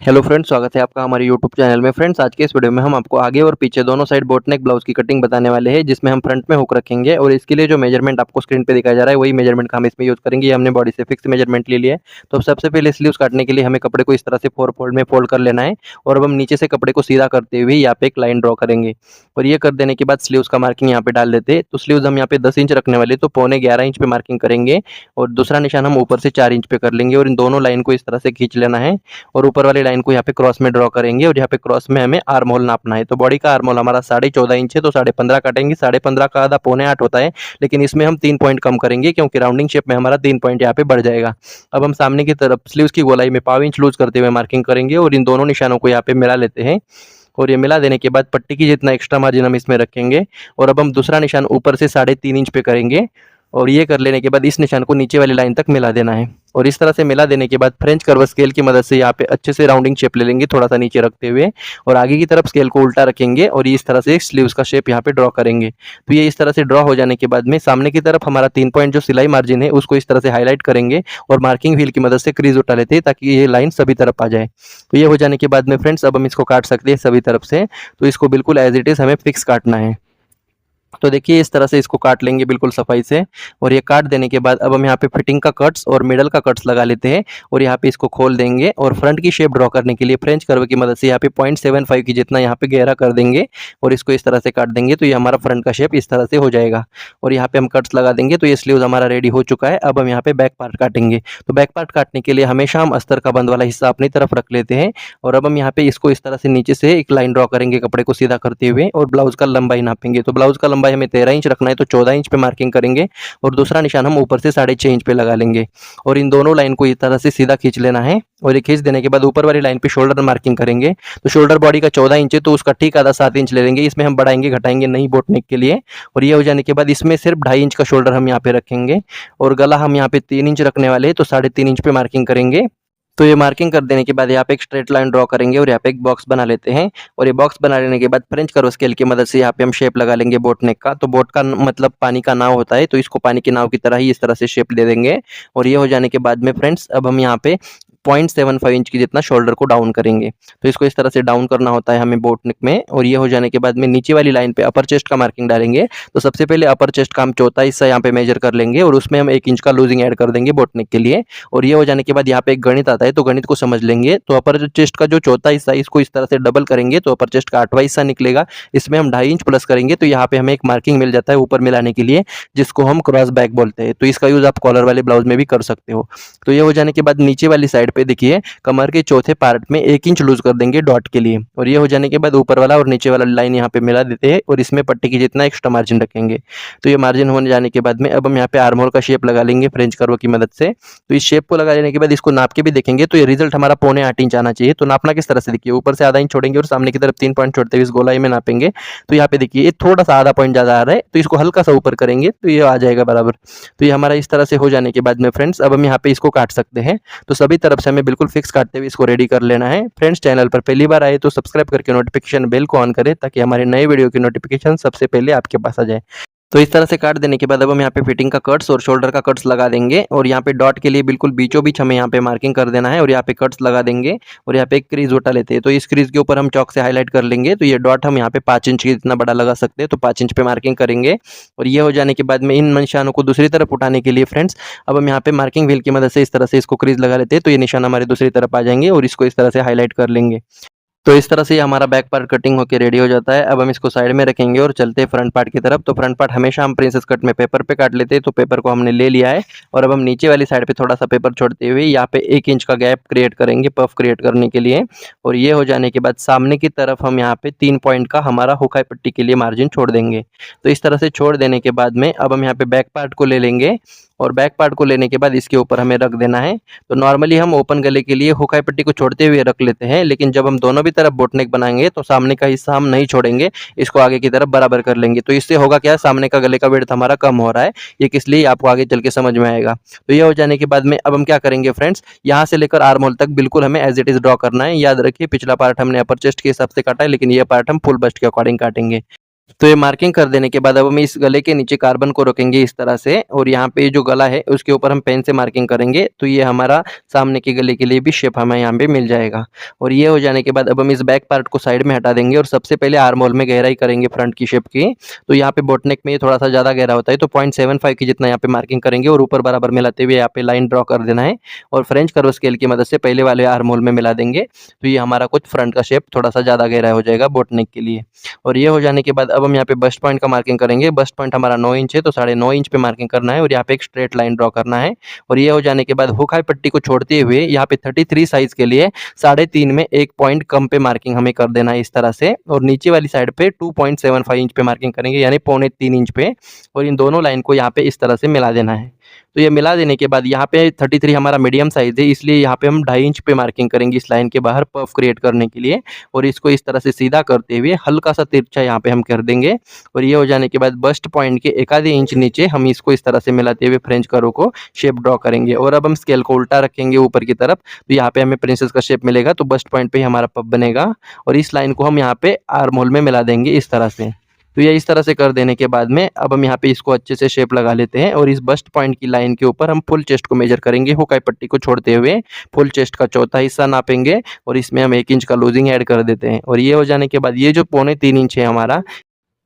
Hello friends, स्वागत है आपका हमारे यूट्यूब चैनल में। फ्रेंड्स, आज के इस वीडियो में हम आपको आगे और पीछे दोनों साइड बोट नेक ब्लाउज की कटिंग बताने वाले हैं, जिसमें हम फ्रंट में हुक रखेंगे और इसके लिए जो मेजरमेंट आपको स्क्रीन पे दिखाया जा रहा है वही मेजरमेंट का हम इसमें यूज़ करेंगे। ये हमने बॉडी से फिक्स मेजरमेंट ले लिया है। तो अब सबसे पहले स्लीव्स काटने के लिए हमें कपड़े को इस तरह से 4 फोल्ड में फोल्ड कर लेना है और अब हम नीचे से कपड़े को सीधा करते हुए यहाँ पे एक लाइन ड्रॉ करेंगे और ये कर देने के बाद स्लीव्स का मार्किंग यहाँ पे डाल देते हैं। तो स्लीव्स हम यहाँ पे 10 इंच रखने वाले, तो पौने 11 इंच पे मार्किंग करेंगे और दूसरा निशान हम ऊपर से 4 इंच पे कर लेंगे और इन दोनों लाइन को इस तरह से खींच लेना है और ऊपर वाली लाइन को यहाँ पे क्रॉस में ड्रॉ करेंगे और यहाँ पे क्रॉस में हमें आर्म होल नापना है। तो बॉडी का आर्म होल हमारा 14.5 इंच है, तो 15.5 काटेंगे। 15.5 का आधा 7.25 होता है, लेकिन इसमें हम 3 पॉइंट कम करेंगे क्योंकि राउंडिंग शेप में हमारा 3 पॉइंट यहाँ पे बढ़ जाएगा। अब हम सामने की तरफ स्लीव्स की गोलाई में 1/4 इंच लूज करते हुए मार्किंग करेंगे और इन दोनों निशानों को यहाँ पे मिला लेते हैं और ये मिला देने के बाद पट्टी की जितना एक्स्ट्रा मार्जिन हम इसमें रखेंगे और अब हम दूसरा निशान ऊपर से 3.5 इंच पे करेंगे और ये कर लेने के बाद इस निशान को नीचे वाली लाइन तक मिला देना है और इस तरह से मिला देने के बाद फ्रेंच कर्व स्केल की मदद से यहाँ पे अच्छे से राउंडिंग शेप ले लेंगे, थोड़ा सा नीचे रखते हुए और आगे की तरफ स्केल को उल्टा रखेंगे और इस तरह से स्लीव्स का शेप यहाँ पे ड्रॉ करेंगे। तो ये इस तरह से ड्रॉ हो जाने के बाद में सामने की तरफ हमारा 3 पॉइंट जो सिलाई मार्जिन है उसको इस तरह से हाईलाइट करेंगे और मार्किंग व्हील की मदद से क्रीज उठा लेते हैं ताकि ये लाइन सभी तरफ आ जाए। तो ये हो जाने के बाद में फ्रेंड्स अब हम इसको काट सकते हैं सभी तरफ से। तो इसको बिल्कुल एज इट इज हमें फिक्स काटना है। तो देखिए इस तरह से इसको काट लेंगे बिल्कुल सफाई से और ये काट देने के बाद अब हम यहाँ पे फिटिंग का कट्स और मिडल का कट्स लगा लेते हैं और यहाँ पे इसको खोल देंगे और फ्रंट की शेप ड्रॉ करने के लिए फ्रेंच कर्व की मदद से यहाँ पे 0.75 की जितना यहाँ पे गहरा कर देंगे और इसको इस तरह से काट देंगे। तो ये हमारा फ्रंट का शेप इस तरह से हो जाएगा और यहाँ पे हम कट्स लगा देंगे। तो ये स्लीव्स हमारा रेडी हो चुका है। अब हम यहाँ पे बैक पार्ट काटेंगे। तो बैक पार्ट काटने के लिए हमेशा हम अस्तर का बंद वाला हिस्सा अपनी तरफ रख लेते हैं और अब हम यहाँ पे इसको इस तरह से नीचे से एक लाइन ड्रॉ करेंगे कपड़े को सीधा करते हुए और ब्लाउज का लंबाई नापेंगे। तो ब्लाउज का लंबाई हमें 13 इंच रखना है, तो 14 इंच पे मार्किंग करेंगे और दूसरा निशान हम ऊपर से 6.5 इंच पे लगा लेंगे और इन दोनों लाइन को इस तरह से सीधा खींच लेना है और ये खींच देने के बाद ऊपर वाली लाइन पे शोल्डर मार्किंग करेंगे। तो शोल्डर बॉडी का 14 इंच है, तो उसका ठीक आधा 7 इंच ले लेंगे। इसमें हम बढ़ाएंगे घटाएंगे नहीं बोट नेक के लिए और ये हो जाने के बाद इसमें सिर्फ 2.5 इंच का शोल्डर हम यहाँ पे रखेंगे और गला हम यहाँ पे 3 इंच रखने वाले हैं, तो 3.5 इंच पे मार्किंग करेंगे। तो ये मार्किंग कर देने के बाद यहाँ पे एक स्ट्रेट लाइन ड्रॉ करेंगे और यहाँ पे एक बॉक्स बना लेते हैं और ये बॉक्स बना लेने के बाद फ्रेंच कर्व स्केल की मदद से यहाँ पे हम शेप लगा लेंगे बोट नेक का। तो बोट का मतलब पानी का नाव होता है, तो इसको पानी के नाव की तरह ही इस तरह से शेप दे देंगे और ये हो जाने के बाद में फ्रेंड्स अब हम यहाँ पे 0.75 इंच की जितना शोल्डर को डाउन करेंगे। तो इसको इस तरह से डाउन करना होता है हमें बोट नेक में और ये हो जाने के बाद में नीचे वाली लाइन पे अपर चेस्ट का मार्किंग डालेंगे। तो सबसे पहले अपर चेस्ट का हम चौथा हिस्सा यहाँ पे मेजर कर लेंगे और उसमें हम 1 इंच का लूजिंग ऐड कर देंगे बोट नेक के लिए और ये हो जाने के बाद यहाँ पे एक गणित आता है, तो गणित को समझ लेंगे। तो अपर चेस्ट का जो चौथा हिस्सा है इसको इस तरह से डबल करेंगे, तो अपर चेस्ट का 8वां हिस्सा निकलेगा। इसमें हम 2.5 इंच प्लस करेंगे, तो यहाँ पे हमें एक मार्किंग मिल जाता है ऊपर मिलाने के लिए, जिसको हम क्रॉस बैक बोलते हैं। तो इसका यूज आप कॉलर वाले ब्लाउज में भी कर सकते हो। तो ये हो जाने के बाद नीचे वाली साइड पे देखिए कमर के चौथे पार्ट में 1 इंच लूज कर देंगे डॉट के लिए और ये हो जाने के बाद ऊपर वाला और नीचे वाला लाइन यहाँ पे मिला देते हैं और इसमें पट्टी की जितना एक्स्ट्रा मार्जिन रखेंगे। तो ये मार्जिन होने जाने के बाद में अब हम यहाँ पे आर्म होल का शेप लगा लेंगे फ्रेंच कर्व की मदद से। तो इस शेप को लगा लेने के बाद इसको नाप के भी देखेंगे, तो ये रिजल्ट हमारा 0.25 इंच आना चाहिए। तो नापना किस तरह से देखिए, ऊपर से आधा इंच छोड़ेंगे और सामने की तरफ 3 पॉइंट छोड़ते हुए इस गोलाई में नापेंगे। तो यहाँ पे देखिए ये थोड़ा सा आधा पॉइंट ज्यादा आ रहा है, तो इसको हल्का सा ऊपर करेंगे तो ये आ जाएगा बराबर। तो ये हमारा इस तरह से हो जाने के बाद में फ्रेंड्स अब हम यहाँ पे इसको काट सकते हैं। तो सभी तरफ से हमें बिल्कुल फिक्स काटते हुए इसको रेडी कर लेना है। फ्रेंड्स, चैनल पर पहली बार आए तो सब्सक्राइब करके नोटिफिकेशन बेल को ऑन करें ताकि हमारे नए वीडियो की नोटिफिकेशन सबसे पहले आपके पास आ जाए। तो इस तरह से काट देने के बाद अब हम यहाँ पे फिटिंग का कट्स और शोल्डर का कट्स लगा देंगे और यहाँ पे डॉट के लिए बिल्कुल बीचों बीच हमें यहाँ पे मार्किंग कर देना है और यहाँ पे कट्स लगा देंगे और यहाँ पे एक क्रीज उठा लेते हैं। तो इस क्रीज के ऊपर हम चौक से हाईलाइट कर लेंगे। तो ये डॉट हम यहाँ पे 5 इंच की इतना बड़ा लगा सकते हैं, तो 5 इंच पे मार्किंग करेंगे और ये हो जाने के बाद में इन निशानों को दूसरी तरफ उठाने के लिए फ्रेंड्स अब हम यहाँ पे मार्किंग व्हील की मदद से इस तरह से इसको क्रीज लगा लेते हैं। तो ये निशान हमारे दूसरी तरफ आ जाएंगे और इसको इस तरह से हाईलाइट कर लेंगे। तो इस तरह से हमारा बैक पार्ट कटिंग होकर रेडी हो जाता है। अब हम इसको साइड में रखेंगे और चलते हैं फ्रंट पार्ट की तरफ। तो फ्रंट पार्ट हमेशा हम प्रिंसेस कट में पेपर पे काट लेते हैं, तो पेपर को हमने ले लिया है और अब हम नीचे वाली साइड पे थोड़ा सा पेपर छोड़ते हुए यहाँ पे 1 इंच का गैप क्रिएट करेंगे पफ क्रिएट करने के लिए और ये हो जाने के बाद सामने की तरफ हम यहाँ पे 3 पॉइंट का हमारा हुकाई पट्टी के लिए मार्जिन छोड़ देंगे। तो इस तरह से छोड़ देने के बाद में अब हम यहाँ पे बैक पार्ट को ले लेंगे और बैक पार्ट को लेने के बाद इसके ऊपर हमें रख देना है। तो नॉर्मली हम ओपन गले के लिए हुकाई पट्टी को छोड़ते हुए रख लेते हैं, लेकिन जब हम दोनों भी तरफ बोट नेक बनाएंगे तो सामने का हिस्सा हम नहीं छोड़ेंगे, इसको आगे की तरफ बराबर कर लेंगे। तो इससे होगा क्या, सामने का गले का विड्थ हमारा कम हो रहा है, ये किस लिए आपको आगे चल के समझ में आएगा। तो ये हो जाने के बाद में अब हम क्या करेंगे फ्रेंड्स, यहाँ से लेकर आर्म होल तक बिल्कुल हमें एज इट इज ड्रॉ करना है। याद रखिए पिछला पार्ट हमने अपर चेस्ट के हिसाब से काटा है, लेकिन ये पार्ट हम फुल बस्ट के अकॉर्डिंग काटेंगे। तो ये मार्किंग कर देने के बाद अब हम इस गले के नीचे कार्बन को रखेंगे इस तरह से, और यहाँ पे जो गला है उसके ऊपर हम पेन से मार्किंग करेंगे, तो ये हमारा सामने के गले के लिए भी शेप हमें यहाँ पे मिल जाएगा। और ये हो जाने के बाद अब हम इस बैक पार्ट को साइड में हटा देंगे और सबसे पहले आर्म होल में गहराई करेंगे फ्रंट की शेप की। तो यहाँ पे बोटनेक में ये थोड़ा सा ज़्यादा गहरा होता है, तो 0.75 की जितना यहाँ पे मार्किंग करेंगे और ऊपर बराबर मिलाते हुए यहाँ पे लाइन ड्रॉ कर देना है और फ्रेंच कर्व स्केल की मदद से पहले वाले आर्म होल में मिला देंगे। तो ये हमारा कुछ फ्रंट का शेप थोड़ा सा ज़्यादा गहरा हो जाएगा बोटनेक के लिए। और ये हो जाने के बाद अब हम यहाँ पे बस्ट पॉइंट का मार्किंग करेंगे। बस्ट पॉइंट हमारा 9 इंच है, तो 9.5 इंच पे मार्किंग करना है और यहाँ पे एक स्ट्रेट लाइन ड्रॉ करना है। और ये हो जाने के बाद हुक हाई पट्टी को छोड़ते हुए यहाँ पे 33 साइज के लिए 3.5 में एक पॉइंट कम पे मार्किंग हमें कर देना है इस तरह से, और नीचे वाली साइड पे 2.75 इंच पे मार्किंग करेंगे, यानी 3.25 इंच पे, और इन दोनों लाइन को यहाँ पे इस तरह से मिला देना है। तो ये मिला देने के बाद यहाँ पे 33 हमारा मीडियम साइज है, इसलिए यहाँ पे हम 2.5 इंच पे मार्किंग करेंगे इस लाइन के बाहर पफ क्रिएट करने के लिए, और इसको इस तरह से सीधा करते हुए हल्का सा तिरछा यहाँ पे हम कर देंगे। और ये हो जाने के बाद बस्ट पॉइंट के 1.5 इंच नीचे हम इसको इस तरह से मिलाते हुए फ्रेंच कर्व को शेप ड्रॉ करेंगे। और अब हम स्केल को उल्टा रखेंगे ऊपर की तरफ, तो यहाँ पे हमें प्रिंसेस का शेप मिलेगा, तो बस्ट पॉइंट पे ही हमारा पफ बनेगा। और इस लाइन को हम यहाँ पे आर्म होल में मिला देंगे इस तरह से। तो ये इस तरह से कर देने के बाद में अब हम यहाँ पे इसको अच्छे से शेप लगा लेते हैं, और इस बस्ट पॉइंट की लाइन के ऊपर हम फुल चेस्ट को मेजर करेंगे हुक हाई पट्टी को छोड़ते हुए। फुल चेस्ट का चौथा हिस्सा नापेंगे और इसमें हम 1 इंच का लूजिंग ऐड कर देते हैं। और ये हो जाने के बाद ये जो 3.25 इंच है हमारा,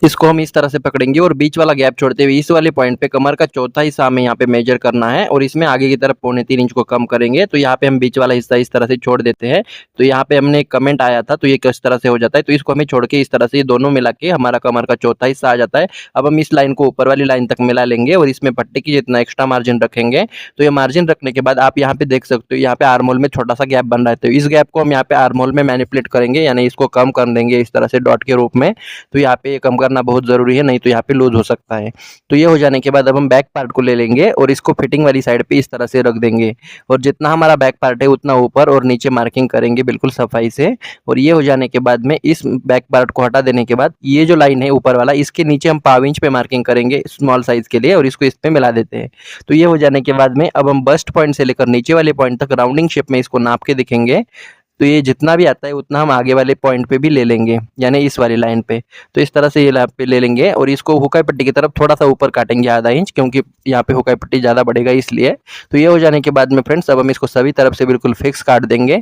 इसको हम इस तरह से पकड़ेंगे और बीच वाला गैप छोड़ते हुए इस वाले पॉइंट पे कमर का चौथा हिस्सा हमें यहाँ पे मेजर करना है, और इसमें आगे की तरफ 3.25 इंच को कम करेंगे। तो यहाँ पे हम बीच वाला हिस्सा इस तरह से छोड़ देते हैं। तो यहाँ पे हमने एक कमेंट आया था, तो ये किस तरह से हो जाता है, तो इसको हमें छोड़ के इस तरह से ये दोनों मिला के हमारा कमर का चौथा हिस्सा आ जाता है। अब हम इस लाइन को ऊपर वाली लाइन तक मिला लेंगे और इसमें पट्टी की जितना एक्स्ट्रा मार्जिन रखेंगे। तो ये मार्जिन रखने के बाद आप यहाँ पे देख सकते हो, यहाँ पे आर्म होल में छोटा सा गैप बन रहा है, तो इस गैप को हम यहाँ पे आर्म होल में मैनिपुलेट करेंगे, यानी इसको कम कर देंगे इस तरह से डॉट के रूप में। तो यहाँ पे कम करना बहुत जरूरी है, नहीं तो यहाँ पे लूज हो सकता है। तो ये हो जाने के बाद अब हम बैक पार्ट को ले लेंगे और इसको फिटिंग वाली साइड पे इस तरह से रख देंगे, और जितना हमारा बैक पार्ट है उतना ऊपर और नीचे मार्किंग करेंगे बिल्कुल सफाई से। और ये हो जाने के बाद में इस बैक पार्ट को हटा देने के बाद ये जो लाइन है ऊपर वाला, इसके नीचे हम 0.5 इंच पे मार्किंग करेंगे स्मॉल साइज के लिए, और इसको इस पे मिला देते हैं। तो ये हो जाने के बाद में अब हम बस्ट पॉइंट से लेकर नीचे वाले पॉइंट तक राउंडिंग शेप में इसको नाप के दिखेंगे। तो ये जितना भी आता है उतना हम आगे वाले पॉइंट पे भी ले लेंगे, यानी इस वाली लाइन पे। तो इस तरह से ये लाइन पे ले लेंगे और इसको हुकाई पट्टी की तरफ थोड़ा सा ऊपर काटेंगे आधा इंच, क्योंकि यहाँ पे हुकाई पट्टी ज़्यादा बढ़ेगा इसलिए। तो ये हो जाने के बाद में फ्रेंड्स अब हम इसको सभी तरफ से बिल्कुल फिक्स काट देंगे।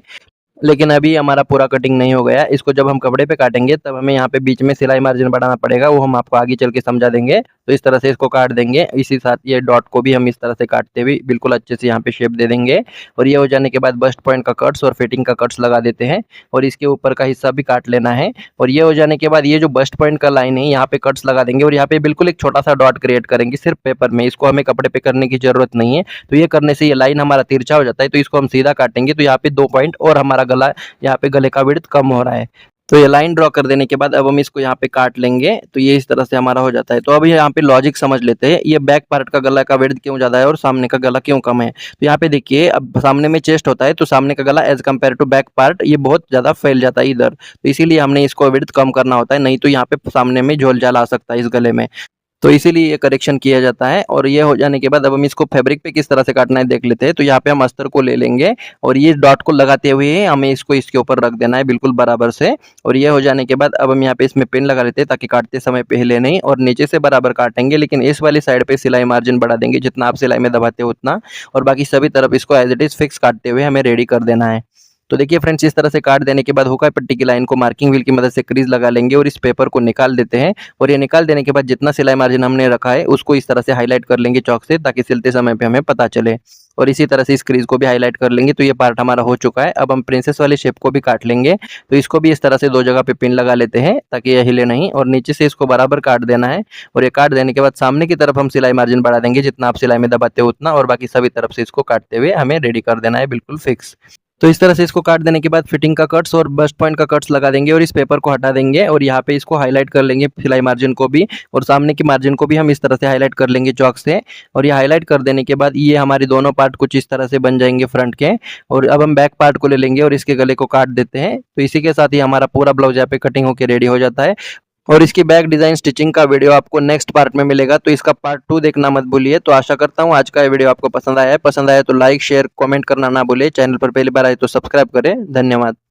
लेकिन अभी हमारा पूरा कटिंग नहीं हो गया, इसको जब हम कपड़े पे काटेंगे तब हमें यहाँ पे बीच में सिलाई मार्जिन बढ़ाना पड़ेगा, वो हम आपको आगे चल के समझा देंगे। तो इस तरह से इसको काट देंगे, इसी साथ ये डॉट को भी हम इस तरह से काटते हुए बिल्कुल अच्छे से यहाँ पे शेप दे देंगे। और ये हो जाने के बाद बस्ट पॉइंट का कट्स और फिटिंग का कट्स लगा देते हैं, और इसके ऊपर का हिस्सा भी काट लेना है। और ये हो जाने के बाद ये जो बस्ट पॉइंट का लाइन है यहाँ पे कट्स लगा देंगे, और यहाँ पे बिल्कुल एक छोटा सा डॉट क्रिएट करेंगे सिर्फ पेपर में, इसको हमें कपड़े पे करने की जरूरत नहीं है। तो ये करने से ये लाइन हमारा तिरछा हो जाता है, तो इसको हम सीधा काटेंगे। तो यहाँ पे 2 पॉइंट और हमारा गला, यहाँ पे गले का विड्थ कम हो रहा है। तो ये लाइन ड्रॉ कर देने के बाद अब हम इसको यहाँ पे काट लेंगे, तो ये इस तरह से हमारा हो जाता है। तो अब यहाँ पे लॉजिक समझ लेते हैं, ये बैक पार्ट का गला का विड्थ क्यों ज़्यादा है और सामने का गला क्यों कम है। तो यहाँ पे देखिए, अब सामने में चेस्ट होता है तो सामने का गला as compare to back part ये बहुत ज़्यादा फैल जाता है इधर, तो इसीलिए हमने इसको विड्थ कम करना होता है, नहीं तो यहाँ पे सामने में झोल झाल आ सकता है इस गले में। तो इसीलिए ये करेक्शन किया जाता है। और ये हो जाने के बाद अब हम इसको फैब्रिक पे किस तरह से काटना है देख लेते हैं। तो यहाँ पे हम अस्तर को ले लेंगे और ये डॉट को लगाते हुए हमें इसको इसके ऊपर रख देना है बिल्कुल बराबर से। और ये हो जाने के बाद अब हम यहाँ पे इसमें पिन लगा लेते हैं, ताकि काटते समय पहले नहीं, और नीचे से बराबर काटेंगे, लेकिन इस वाली साइड पे सिलाई मार्जिन बढ़ा देंगे, जितना आप सिलाई में दबाते हो उतना, और बाकी सभी तरफ इसको एज इट इज फिक्स काटते हुए हमें रेडी कर देना है। तो देखिए फ्रेंड्स, इस तरह से काट देने के बाद हुकाई पट्टी की लाइन को मार्किंग व्हील की मदद से क्रीज लगा लेंगे और इस पेपर को निकाल देते हैं। और ये निकाल देने के बाद जितना सिलाई मार्जिन हमने रखा है उसको इस तरह से हाईलाइट कर लेंगे चौक से, ताकि सिलते समय पे हमें पता चले। और इसी तरह से इस क्रीज को भी हाईलाइट कर लेंगे। तो ये पार्ट हमारा हो चुका है। अब हम प्रिंसेस वाली शेप को भी काट लेंगे, तो इसको भी इस तरह से 2 जगह पे पिन लगा लेते हैं ताकि ये हिले नहीं, और नीचे से इसको बराबर काट देना है। और ये काट देने के बाद सामने की तरफ हम सिलाई मार्जिन बढ़ा देंगे, जितना आप सिलाई में दबाते हो उतना, और बाकी सभी तरफ से इसको काटते हुए हमें रेडी कर देना है बिल्कुल फिक्स। तो इस तरह से इसको काट देने के बाद फिटिंग का कट्स और बस्ट पॉइंट का कट्स लगा देंगे और इस पेपर को हटा देंगे, और यहाँ पे इसको हाईलाइट कर लेंगे सिलाई मार्जिन को भी, और सामने की मार्जिन को भी हम इस तरह से हाईलाइट कर लेंगे चौक से। और ये हाईलाइट कर देने के बाद ये हमारे दोनों पार्ट कुछ इस तरह से बन जाएंगे फ्रंट के। और अब हम बैक पार्ट को ले लेंगे और इसके गले को काट देते हैं। तो इसी के साथ ही हमारा पूरा ब्लाउज यहाँ पे कटिंग होकर रेडी हो जाता है। और इसकी बैक डिजाइन स्टिचिंग का वीडियो आपको नेक्स्ट पार्ट में मिलेगा, तो इसका पार्ट 2 देखना मत भूलिए। तो आशा करता हूँ आज का ये वीडियो आपको पसंद आया है। पसंद आया तो लाइक शेयर कमेंट करना ना भूलिए। चैनल पर पहली बार आए तो सब्सक्राइब करें। धन्यवाद।